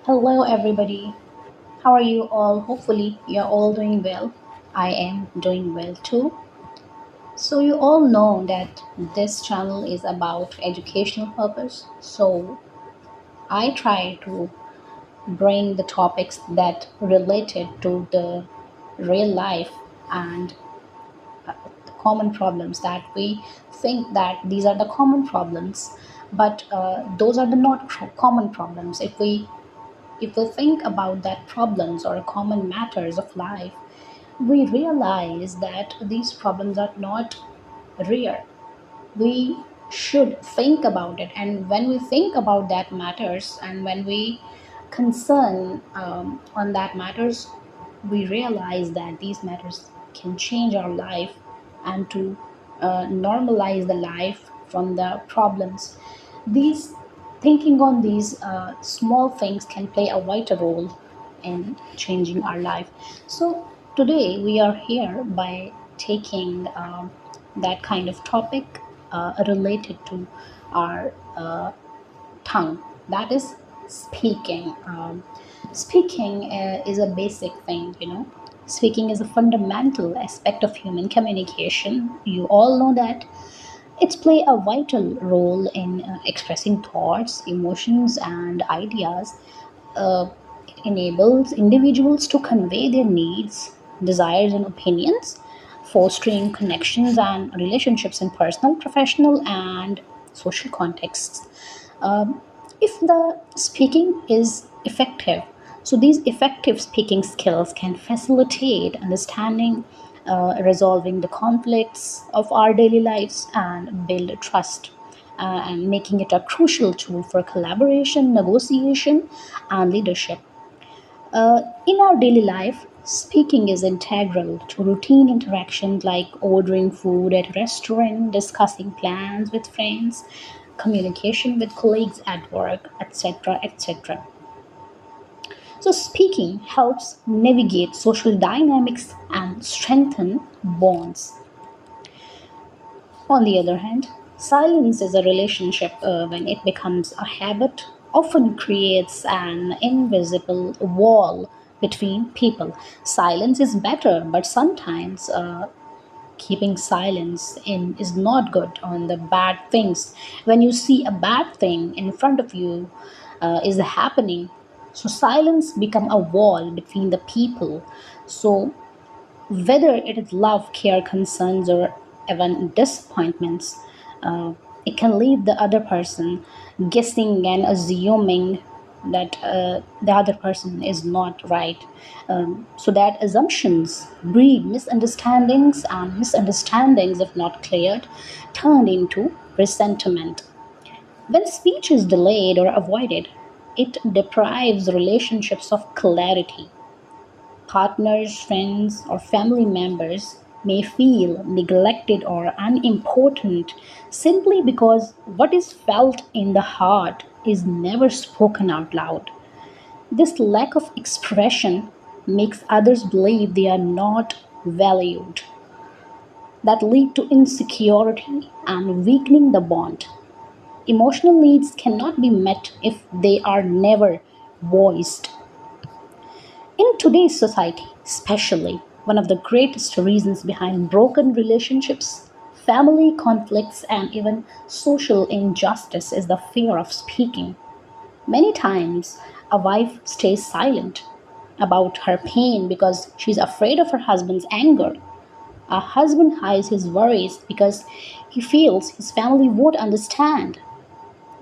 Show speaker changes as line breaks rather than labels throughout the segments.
Hello, everybody. How are you all? Hopefully, you're all doing well. I am doing well too. So, you all know that this channel is about educational purpose. So, I try to bring the topics that related to the real life and the common problems that we think that these are the common problems, but those are the not common problems. If we think about that problems or common matters of life, we realize that these problems are not rare. We should think about it, and when we think about that matters and when we concern on that matters, we realize that these matters can change our life and to normalize the life from the problems. These thinking on these small things can play a vital role in changing our life. So today we are here by taking that kind of topic related to our tongue, that is speaking. Speaking is a basic thing. Speaking is a fundamental aspect of human communication. You all know that it play a vital role in expressing thoughts, emotions, and ideas. It enables individuals to convey their needs, desires, and opinions, fostering connections and relationships in personal, professional, and social contexts. Um, if the speaking is effective, so these effective speaking skills can facilitate understanding, resolving the conflicts of our daily lives, and build trust, and making it a crucial tool for collaboration, negotiation, and leadership. In our daily life, speaking is integral to routine interactions like ordering food at a restaurant, discussing plans with friends, communication with colleagues at work, etc. etc. So, speaking helps navigate social dynamics and strengthen bonds. On the other hand, silence is a relationship when it becomes a habit, often creates an invisible wall between people. Silence is better, but sometimes keeping silence in is not good on the bad things. When you see a bad thing in front of you is happening, so silence become a wall between the people. So whether it is love, care, concerns, or even disappointments, uh, it can leave the other person guessing and assuming that the other person is not right. So that assumptions breed misunderstandings, and misunderstandings, if not cleared, turn into resentment. When speech is delayed or avoided, it deprives relationships of clarity. Partners, friends, or family members may feel neglected or unimportant simply because what is felt in the heart is never spoken out loud. This lack of expression makes others believe they are not valued, that lead to insecurity and weakening the bond. Emotional needs cannot be met if they are never voiced. In today's society, especially, one of the greatest reasons behind broken relationships, family conflicts, and even social injustice is the fear of speaking. Many times, a wife stays silent about her pain because she's afraid of her husband's anger. A husband hides his worries because he feels his family won't understand.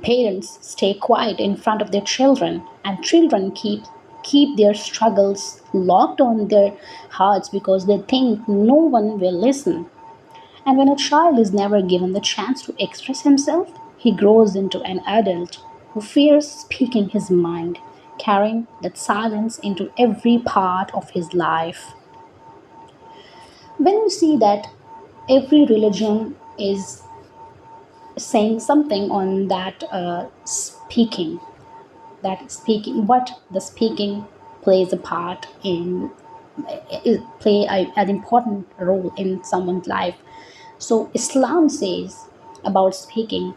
Parents stay quiet in front of their children, and children keep their struggles locked on their hearts because they think no one will listen. And when a child is never given the chance to express himself, he grows into an adult who fears speaking his mind, carrying that silence into every part of his life. When you see that every religion is saying something on that speaking, what the speaking plays a part in, play an important role in someone's life. So Islam says about speaking,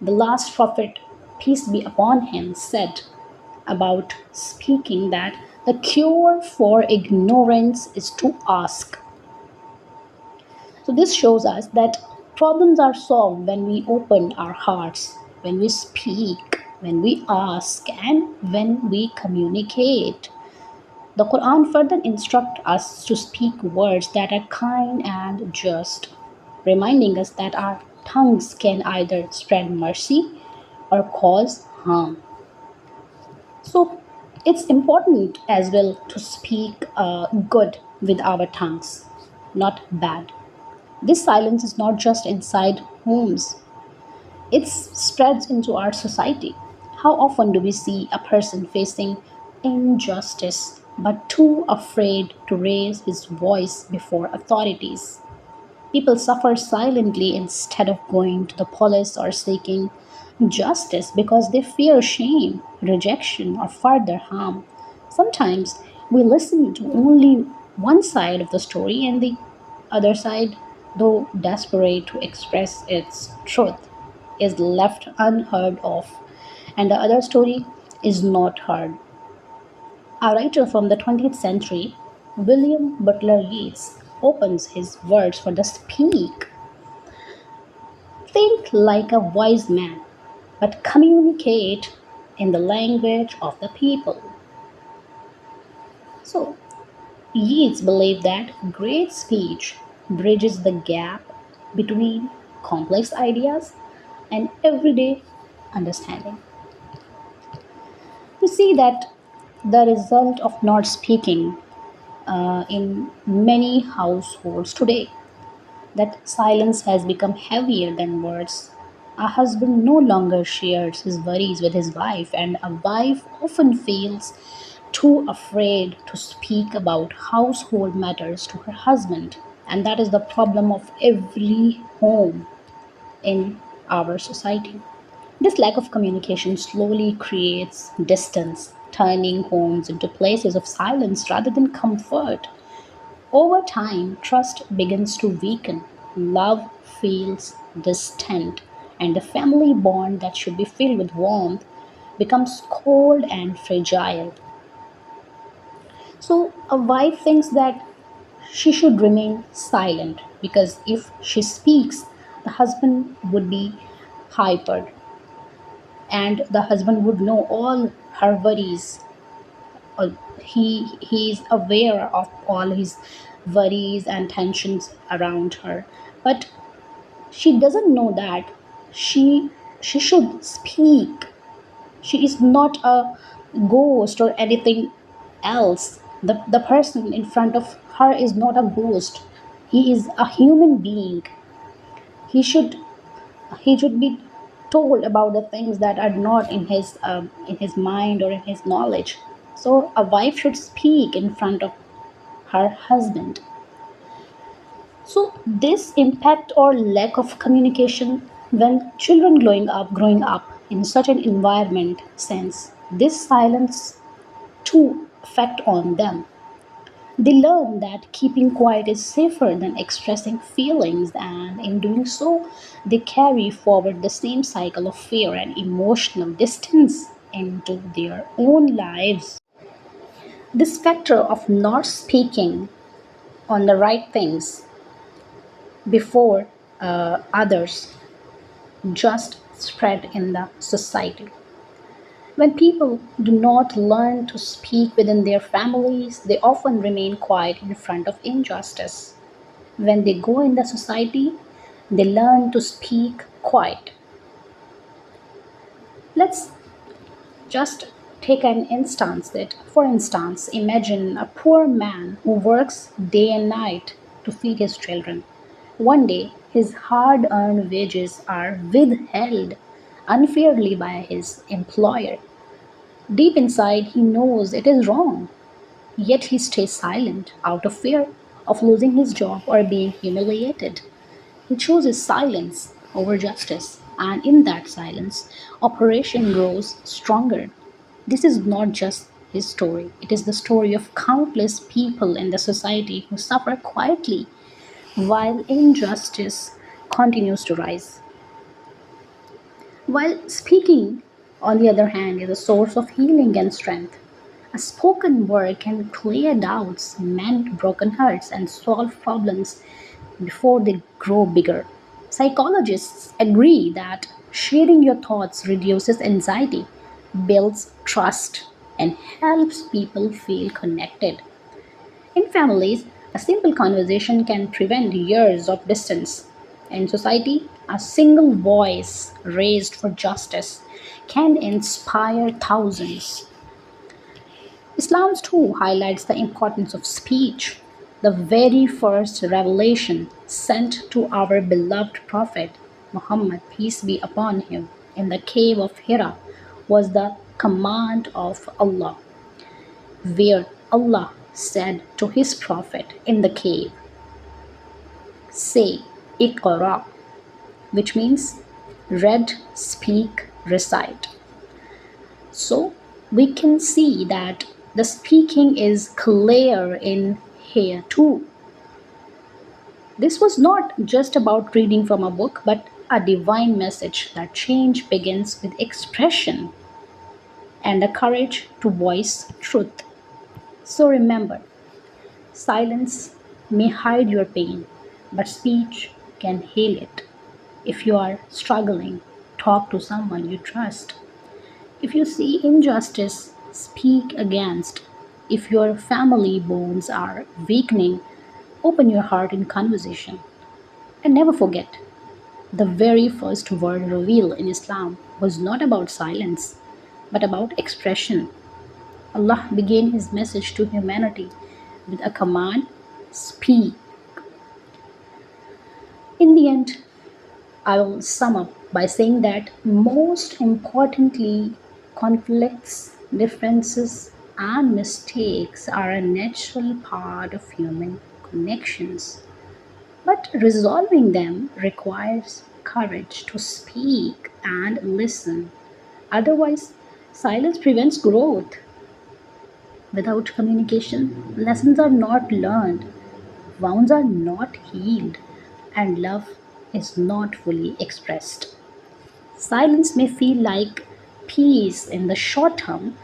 the last prophet, peace be upon him, said, about speaking that the cure for ignorance is to ask. So, this shows us that problems are solved when we open our hearts, when we speak, when we ask, and when we communicate. The Quran further instructs us to speak words that are kind and just, reminding us that our tongues can either spread mercy or cause harm. So it's important as well to speak good with our tongues, not bad. This silence is not just inside homes, it spreads into our society. How often do we see a person facing injustice but too afraid to raise his voice before authorities? People suffer silently instead of going to the police or seeking justice because they fear shame, rejection, or further harm. Sometimes we listen to only one side of the story, and the other side, though desperate to express its truth, is left unheard of, and the other story is not heard. A writer from the 20th century, William Butler Yeats, opens his words for the speak. Think like a wise man, but communicate in the language of the people. So, Yeats believed that great speech bridges the gap between complex ideas and everyday understanding. We see that the result of not speaking in many households today, that silence has become heavier than words. A husband no longer shares his worries with his wife, and a wife often feels too afraid to speak about household matters to her husband. And that is the problem of every home in our society. This lack of communication slowly creates distance, turning homes into places of silence rather than comfort. Over time, trust begins to weaken, love feels distant, and the family bond that should be filled with warmth becomes cold and fragile. So, a wife thinks that she should remain silent because if she speaks, the husband would be hypered and the husband would know all her worries. uh, he is aware of all his worries and tensions around her, but she doesn't know that she she should speak. She is not a ghost or anything else. The person in front of her is not a ghost. He is a human being. He should he should be told about the things that are not in his mind or in his knowledge. So a wife should speak in front of her husband. So this impact or lack of communication when children growing up in such an environment sense this silence to affect on them. They learn that keeping quiet is safer than expressing feelings, and in doing so, they carry forward the same cycle of fear and emotional distance into their own lives. This factor of not speaking on the right things before others just spread in the society. When people do not learn to speak within their families, they often remain quiet in front of injustice. When they go in the society, they learn to speak quiet. Let's just take an instance that, for instance, imagine a poor man who works day and night to feed his children. One day, his hard earned wages are withheld unfairly by his employer. Deep inside, he knows it is wrong, yet he stays silent out of fear of losing his job or being humiliated. He chooses silence over justice, and in that silence, operation grows stronger. This is not just his story, it is the story of countless people in the society who suffer quietly while injustice continues to rise. While speaking on the other hand, is a source of healing and strength. A spoken word can clear doubts, mend broken hearts, and solve problems before they grow bigger. Psychologists agree that sharing your thoughts reduces anxiety, builds trust, and helps people feel connected. In families, a simple conversation can prevent years of distance. In society, a single voice raised for justice can inspire thousands. Islam too highlights the importance of speech. The very first revelation sent to our beloved Prophet Muhammad, peace be upon him, in the cave of Hira was the command of Allah, where Allah said to his Prophet in the cave, say, Iqra, which means read, speak, recite. So we can see that the speaking is clear in here too. This was not just about reading from a book, but a divine message that change begins with expression and the courage to voice truth. So remember, silence may hide your pain, but speech can heal it. If you are struggling, talk to someone you trust. If you see injustice, speak against. If your family bonds are weakening, open your heart in conversation. And never forget, the very first word revealed in Islam was not about silence, but about expression. Allah began His message to humanity with a command, speak. In the end, I will sum up by saying that most importantly, conflicts, differences, and mistakes are a natural part of human connections. But resolving them requires courage to speak and listen. Otherwise, silence prevents growth. Without communication, lessons are not learned, wounds are not healed, and love is not fully expressed. Silence may feel like peace in the short term,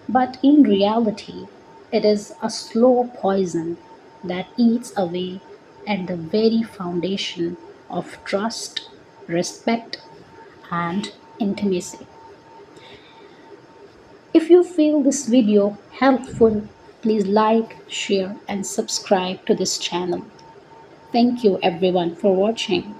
but in reality, it is a slow poison that eats away at the very foundation of trust, respect, and intimacy. If you feel this video helpful, please like, share, and subscribe to this channel. Thank you everyone for watching.